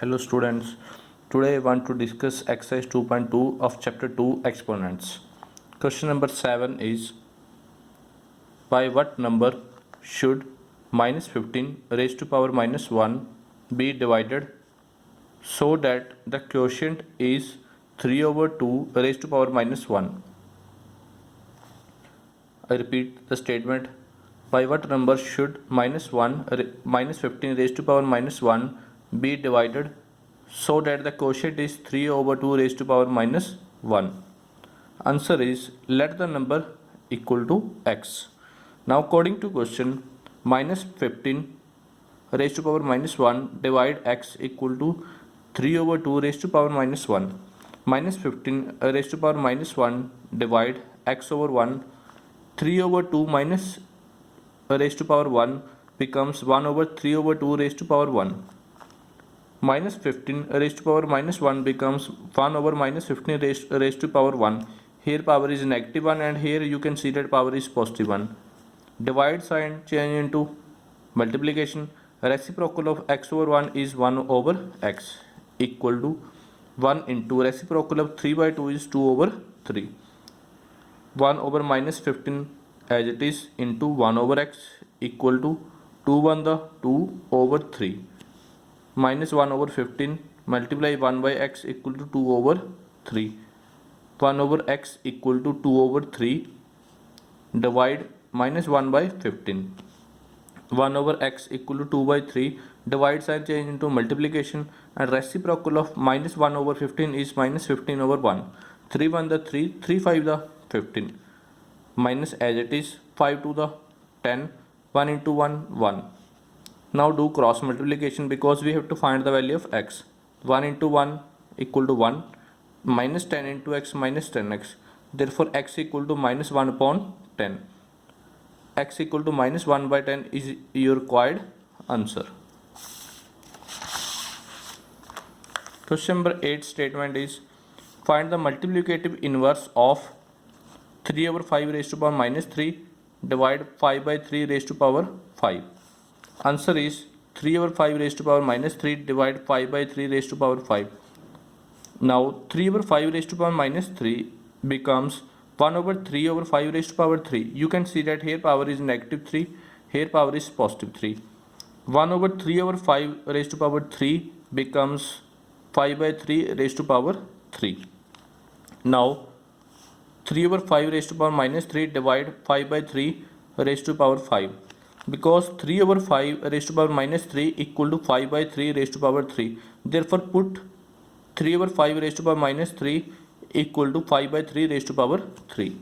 Hello students, today I want to discuss exercise 2.2 of chapter 2 exponents. Question number 7 is, by what number should minus 15 raised to power minus 1 be divided so that the quotient is 3 over 2 raised to power minus 1? I repeat the statement. By what number should minus 15 raised to power minus 1 be divided so that the quotient is 3 over 2 raised to power minus 1? Answer is, let the number equal to x. Now according to question, minus 15 raised to power minus 1 divide x equal to 3 over 2 raised to power minus 1. Minus 15 raised to power minus 1 divide x over 1. 3 over 2 minus raised to power 1 becomes 1 over 3 over 2 raised to power 1. Minus 15 raised to power minus 1 becomes 1 over minus 15 raised to power 1. Here power is negative 1 and here you can see that power is positive 1. Divide sign change into multiplication. Reciprocal of x over 1 is 1 over x equal to 1 into reciprocal of 3 by 2 is 2 over 3. 1 over minus 15 as it is into 1 over x equal to 2 1 the 2 over 3 minus 1 over 15 multiply 1 by x equal to 2 over 3. 1 over x equal to 2 over 3 divide minus 1 by 15. 1 over x equal to 2 by 3 divide sign change into multiplication and reciprocal of minus 1 over 15 is minus 15 over 1. 3 1 the 3, 3 5 the 15 minus as it is 5 to the 10, 1 into 1 1. Now do cross multiplication because we have to find the value of x. 1 into 1 equal to 1 minus 10 into x minus 10x. Therefore x equal to minus 1 upon 10. X equal to minus 1 by 10 is your required answer. Question number 8 statement is, find the multiplicative inverse of 3 over 5 raised to power minus 3 divide 5 by 3 raised to power 5. Answer is 3 over 5 raised to power minus 3 divide 5 by 3 raised to power 5. Now 3 over 5 raised to power minus 3 becomes 1 over 3 over 5 raised to power 3. You can see that here power is negative 3, here power is positive 3. 1 over 3 over 5 raised to power 3 becomes 5 by 3 raised to power 3. Now 3 over 5 raised to power minus 3 divide 5 by 3 raised to power 5. Because 3 over 5 raised to power minus 3 equal to 5 by 3 raised to power 3. Therefore put 3 over 5 raised to power minus 3 equal to 5 by 3 raised to power 3.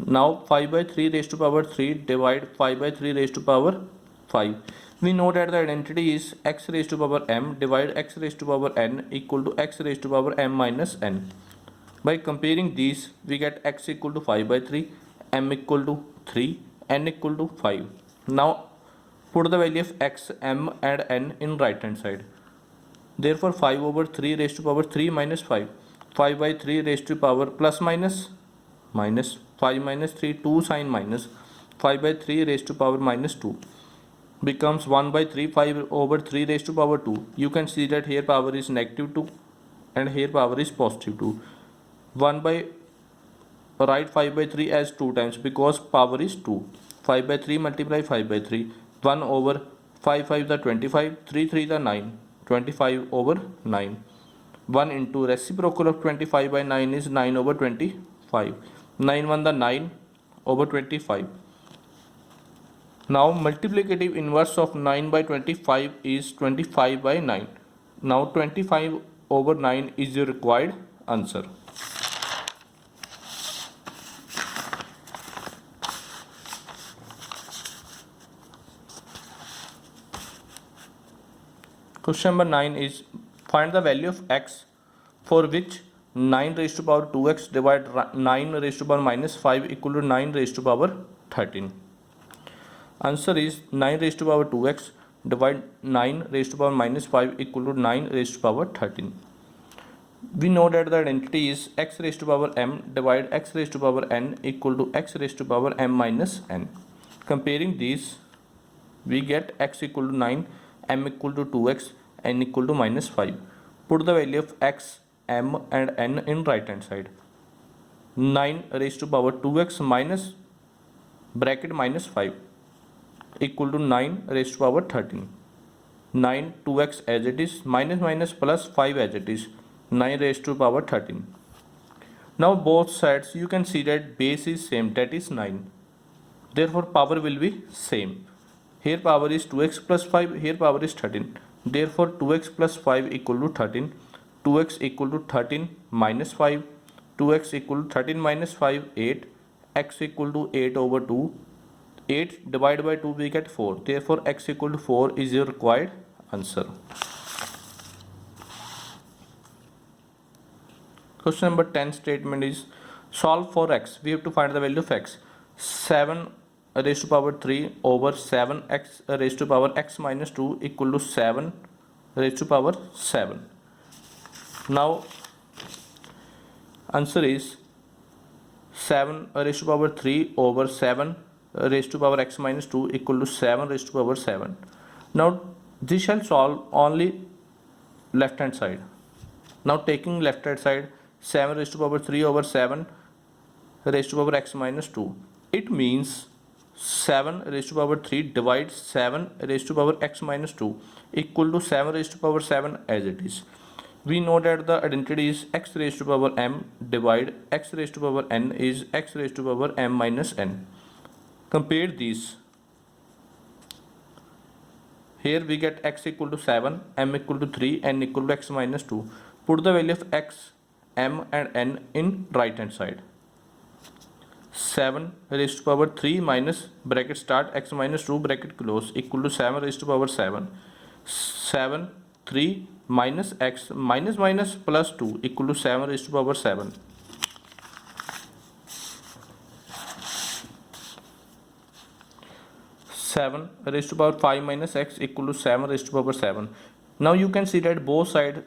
Now 5 by 3 raised to power 3 divide 5 by 3 raised to power 5. We know that the identity is x raised to power m divide x raised to power n equal to x raised to power m minus n. By comparing these, we get x equal to 5 by 3, m equal to 3, n equal to 5. Now put the value of x, m and n in right hand side. Therefore 5 over 3 raised to power 3 minus 5. 5 by 3 raised to power plus minus 5 minus 3 2 sign minus 5 by 3 raised to power minus 2 becomes 1 by 3 5 over 3 raised to power 2. You can see that here power is negative 2 and here power is positive 2. 1 by write 5 by 3 as 2 times because power is 2. 5 by 3 multiply 5 by 3. 1 over 5 5 the 25, 3 3 the 9, 25 over 9. 1 into reciprocal of 25 by 9 is 9 over 25. 9 1 the 9 over 25. Now multiplicative inverse of 9 by 25 is 25 by 9. Now 25 over 9 is your required answer. Question number 9 is, find the value of x for which 9 raised to power 2x divide 9 raised to power minus 5 equal to 9 raised to power 13. Answer is 9 raised to power 2x divide 9 raised to power minus 5 equal to 9 raised to power 13. We know that the identity is x raised to power m divide x raised to power n equal to x raised to power m minus n. Comparing these, we get x equal to 9, m equal to 2x, n equal to minus 5. Put the value of x, m and n in right hand side. 9 raised to power 2x minus bracket minus 5 equal to 9 raised to power 13. 9 2x as it is, minus minus plus 5 as it is, 9 raised to power 13. Now both sides you can see that base is same, that is 9. Therefore power will be same. Here power is 2x plus 5, here power is 13. Therefore 2x plus 5 equal to 13. 2x equal to 13 minus 5. 2x equal to 13 minus 5, 8. X equal to 8 over 2. 8 divided by 2 we get 4. Therefore x equal to 4 is your required answer. Question number 10 statement is solve for x. We have to find the value of x. 7 raised to power 3 over 7x raised to power x minus 2 equal to 7 raised to power 7. Now answer is 7 raised to power 3 over 7 raised to power x minus 2 equal to 7 raised to power 7. Now this shall solve only left hand side. Now taking left hand side, 7 raised to power 3 over 7 raised to power x minus 2. It means 7 raised to power 3 divides 7 raised to power x minus 2 equal to 7 raised to power 7 as it is. We know that the identity is x raised to power m divide x raised to power n is x raised to power m minus n. Compare these. Here we get x equal to 7, m equal to 3, n equal to x minus 2. Put the value of x, m and n in right hand side. 7 raised to power 3 minus bracket start x minus 2 bracket close equal to 7 raised to power 7. 7, 3 minus x minus minus plus 2 equal to 7 raised to power 7. 7 raised to power 5 minus x equal to 7 raised to power 7. Now you can see that both side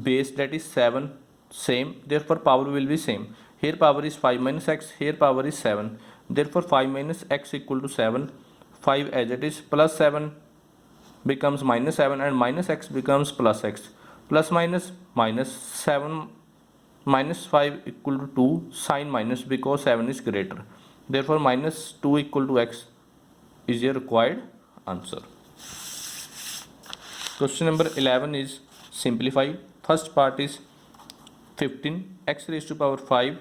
base, that is 7, same, therefore power will be same. Here power is 5 minus x, here power is 7, therefore 5 minus x equal to 7. 5 as it is, plus 7 becomes minus 7 and minus x becomes plus x. Plus minus minus 7 minus 5 equal to 2, sign minus because 7 is greater. Therefore minus 2 equal to x is your required answer. Question number 11 is simplify. First part is 15 x raised to power 5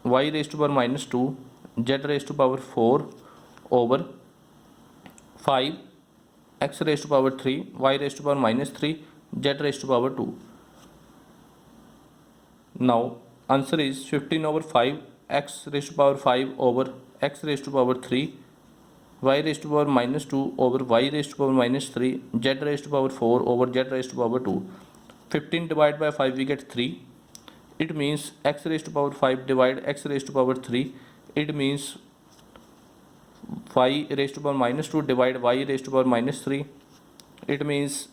y raised to power minus 2 z raised to power 4 over 5 x raised to power 3 y raised to power minus 3 z raised to power 2. Now answer is 15 over 5 x raised to power 5 over x raised to power 3 y raised to power minus 2 over y raised to power minus 3 z raised to power 4 over z raised to power 2. 15 divided by 5 we get 3. It means x raised to power 5 divide x raised to power 3. It means y raised to power minus 2 divide y raised to power minus 3. It means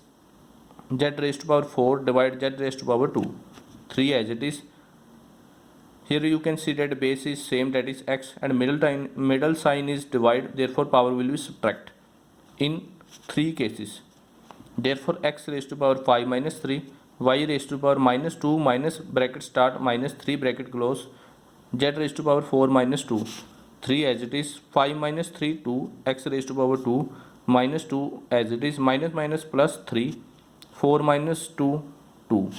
z raised to power 4 divide z raised to power 2. 3 as it is. Here you can see that base is same, that is x, and middle sign is divide, therefore power will be subtract in 3 cases. Therefore x raised to power 5 minus 3, y raised to power minus 2 minus bracket start minus 3 bracket close, z raised to power 4 minus 2. 3 as it is, 5 minus 3 2, x raised to power 2 minus 2 as it is, minus minus plus 3, 4 minus 2 2.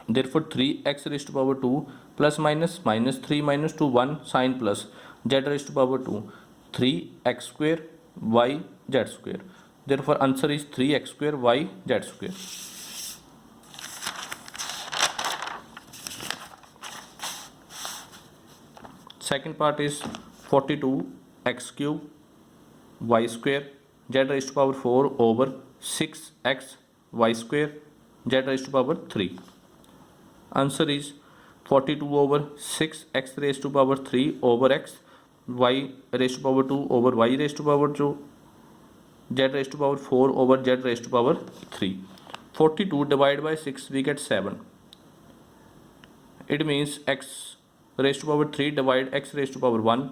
Therefore 3x raised to power 2 plus minus minus 3 minus 2 1, sign plus, z raised to power 2 3x square y z square. Therefore answer is 3x square y z square. Second part is 42 x cube y square z raised to power 4 over 6x y square z raised to power 3. Answer is 42 over 6 x raised to power 3 over x y raised to power 2 over y raised to power 2 z raised to power 4 over z raised to power 3. 42 divided by 6 we get 7. It means x raised to power 3 divide x raised to power 1,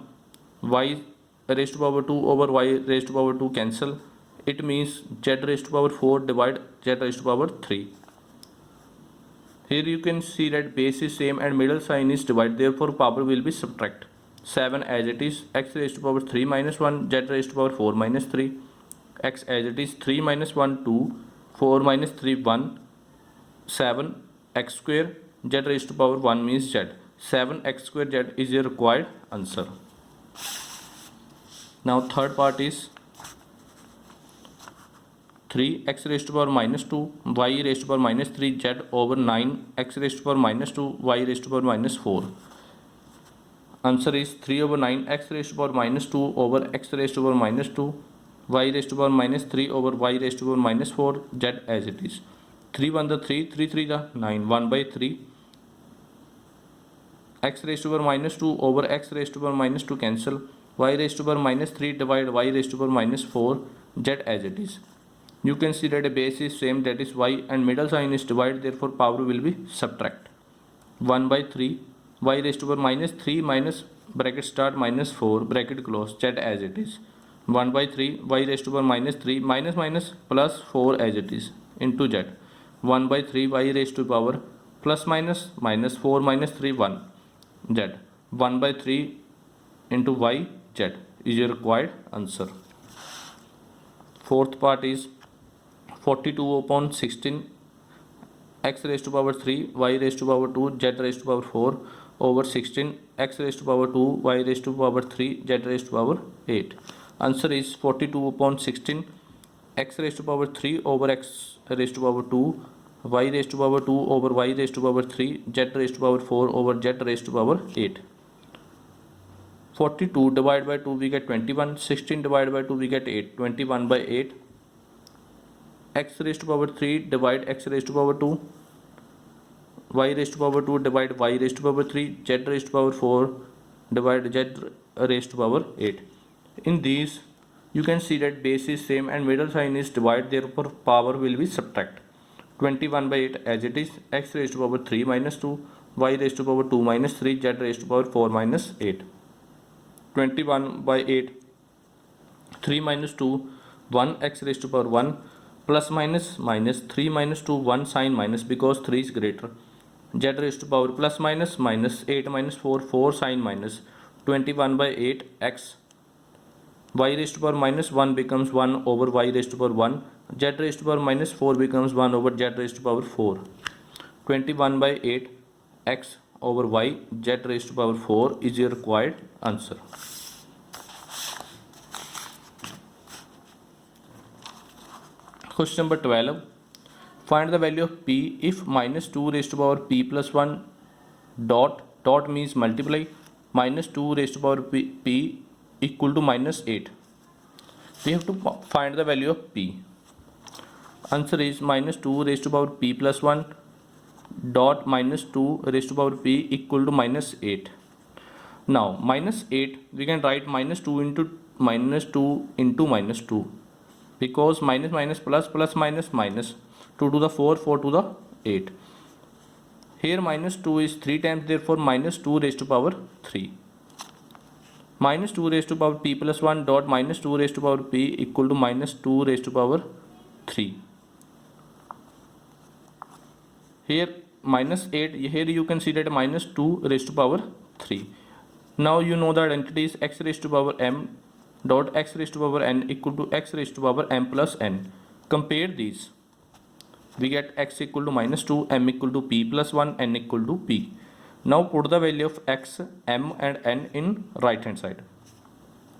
y raised to power 2 over y raised to power 2 cancel. It means z raised to power 4 divide z raised to power 3. Here you can see that base is same and middle sign is divide, therefore power will be subtract. 7 as it is, x raised to power 3 minus 1, z raised to power 4 minus 3, x as it is 3 minus 1 2, 4 minus 3 1, 7 x square, z raised to power 1 means z. 7 x square z is your required answer. Now third part is 3 x raised to power minus 2 y raised to power minus 3 z over 9 x raised to power minus 2 y raised to power minus 4. Answer is 3 over 9 x raised to power minus 2 over x raised to power minus 2 y raised to power minus 3 over y raised to power minus 4 z as it is. 3 1 the 3, 3 3 the 9, 1 by 3 x raised to power minus 2 over x raised to power minus 2 cancel, y raised to power minus 3 divide y raised to power minus 4 z as it is. You can see that a base is same, that is y, and middle sign is divide, therefore power will be subtract. 1 by 3 y raised to power minus 3 minus bracket start minus 4 bracket close z as it is. 1 by 3 y raised to power minus 3 minus minus plus 4 as it is into z. 1 by 3 y raised to power plus minus minus 4 minus 3 1 z. 1 by 3 into y z is your required answer. Fourth part is 42 upon 16 x raised to power 3 y raised to power 2 z raised to power 4 over 16 x raised to power 2 y raised to power 3 z raised to power 8. Answer is 42 upon 16 x raised to power 3 over x raised to power 2 y raised to power 2 over y raised to power 3 z raised to power 4 over z raised to power 8. 42 divided by 2 we get 21, 16 divided by 2 we get 8, 21 by 8, x raised to power 3 divide x raised to power 2, y raised to power 2 divide y raised to power 3, z raised to power 4 divide z raised to power 8. In these you can see that base is same and middle sign is divide, therefore power will be subtract. 21 by 8 as it is, x raised to power 3 minus 2, y raised to power 2 minus 3, z raised to power 4 minus 8. 21 by 8, 3 minus 2, 1 x raised to power 1 plus minus minus 3 minus 2 1 sign minus because 3 is greater, z raised to power plus minus minus 8 minus 4 4 sign minus. 21 by 8 x y raised to power minus 1 becomes 1 over y raised to power 1, z raised to power minus 4 becomes 1 over z raised to power 4. 21 by 8 x over y z raised to power 4 is your required answer. Question number 12. Find the value of p if minus 2 raised to power p plus 1 dot means multiply minus 2 raised to power p equal to minus 8. We have to find the value of p. Answer is minus 2 raised to power p plus 1 dot minus 2 raised to power p equal to minus 8. Now minus 8 we can write minus 2 into minus 2 because minus minus plus plus minus minus 2 to the 4 4 to the 8. Here minus 2 is 3 times, therefore minus 2 raised to power 3. Minus 2 raised to power p plus 1 dot minus 2 raised to power p equal to minus 2 raised to power 3. Here minus 8, here you can see that minus 2 raised to power 3. Now you know the identity is x raised to power m dot x raised to power n equal to x raised to power m plus n. Compare these. We get x equal to minus 2, m equal to p plus 1, n equal to p. Now put the value of x, m and n in right hand side.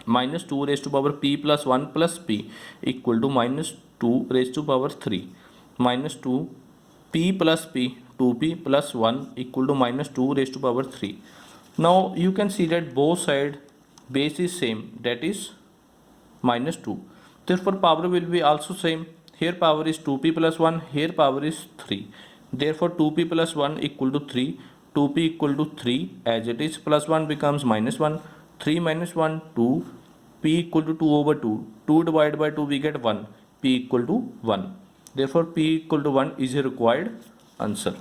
Minus 2 raised to power p plus 1 plus p equal to minus 2 raised to power 3. Minus 2 p plus p, 2p plus 1 equal to minus 2 raised to power 3. Now you can see that both side base is same, that is minus 2. Therefore power will be also same. Here power is 2p plus 1, here power is 3. Therefore 2p plus 1 equal to 3, 2p equal to 3 as it is, plus 1 becomes minus 1, 3 minus 1 2, p equal to 2 over 2, 2 divided by 2 we get 1, p equal to 1. Therefore p equal to 1 is a required answer.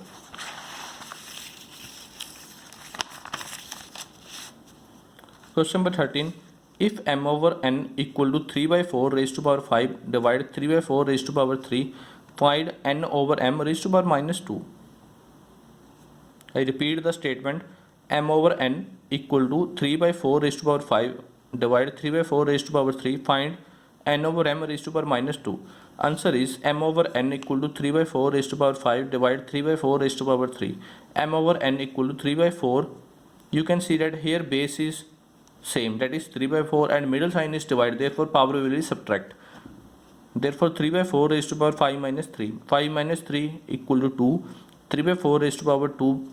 Question number 13. If m over n equal to 3 by 4 raised to power 5 divide 3 by 4 raised to power 3, find n over m raised to power minus 2. I repeat the statement, m over n equal to 3 by 4 raised to power 5 divide 3 by 4 raised to power 3. Find n over m raised to power minus 2. Answer is m over n equal to 3 by 4 raised to power 5 divide 3 by 4 raised to power 3. M over n equal to 3 by 4. You can see that here base is same, that is 3 by 4, and middle sign is divide, therefore power will be subtract. Therefore 3 by 4 raised to power 5 minus 3. 5 minus 3 equal to 2. 3 by 4 raised to power 2.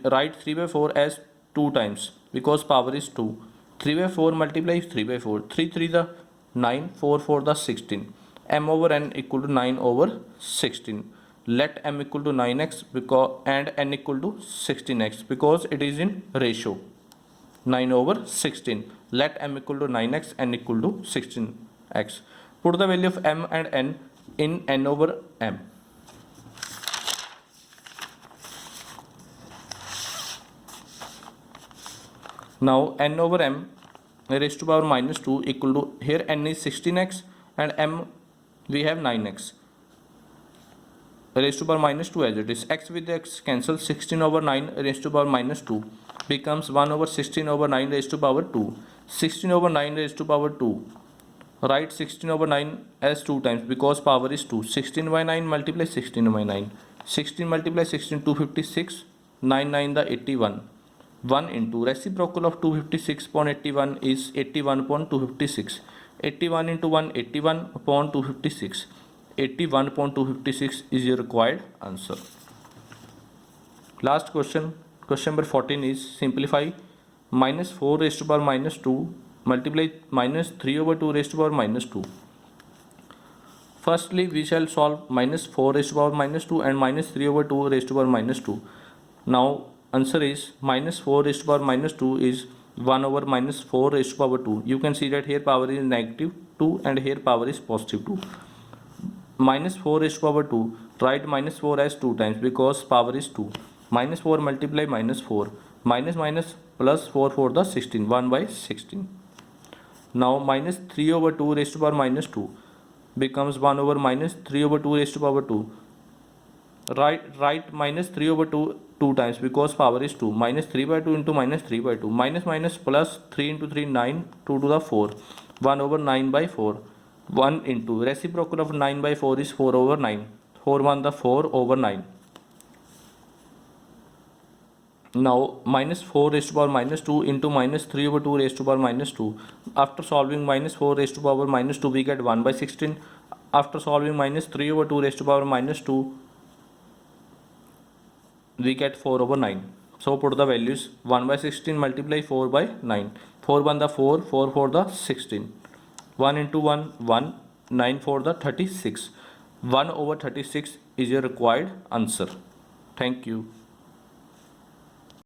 Write 3 by 4 as 2 times because power is 2. 3 by 4 multiplies 3 by 4. 3 3 the 9, 4 4 the 16. M over n equal to 9 over 16. Let m equal to 9x and n equal to 16x because it is in ratio. 9 over 16. Let m equal to 9x, n equal to 16x. Put the value of m and n in n over m. Now n over m raised to power minus 2 equal to, here n is 16x and m we have 9x. Raised to power minus 2 as it is. X with x cancel. 16 over 9 raised to power minus 2 becomes 1 over 16 over 9 raised to power 2. 16 over 9 raised to power 2. Write 16 over 9 as 2 times because power is 2. 16 by 9 multiply 16 by 9. 16 multiply 16, 256. 9 9 the 81. 1 into reciprocal of 256 upon 81 is 81 upon 256. 81 into 1, 81 upon 256. 81 upon 256 is your required answer. Last question, question number 14 is simplify minus 4 raised to power minus 2 multiply minus 3 over 2 raised to power minus 2. Firstly, we shall solve minus 4 raised to power minus 2 and minus 3 over 2 raised to power minus 2. Now answer is minus 4 raised to power minus 2 is 1 over minus 4 raised to power 2. You can see that here power is negative 2 and here power is positive 2. Minus 4 raised to power 2, write minus 4 as 2 times because power is 2. Minus 4 multiply minus 4. Minus minus plus 4 for the 16. 1 by 16. Now minus 3 over 2 raised to power minus 2 becomes 1 over minus 3 over 2 raised to power 2. Write minus 3 over 2 times because power is 2. Minus 3 by 2 into minus 3 by 2. Minus minus plus 3 into 3, 9, 2 to the 4. 1 over 9 by 4. 1 into reciprocal of 9 by 4 is 4 over 9. 4 1 the 4 over 9. Now minus 4 raised to power minus 2 into minus 3 over 2 raised to power minus 2. After solving minus 4 raised to power minus 2 we get 1 by 16. After solving minus 3 over 2 raised to power minus 2 we get 4 over 9. So put the values. 1 by 16 multiply 4 by 9. 4 1 the 4, 4 4 the 16. 1 into 1, 1, 9 for the 36. 1 over 36 is your required answer. Thank you.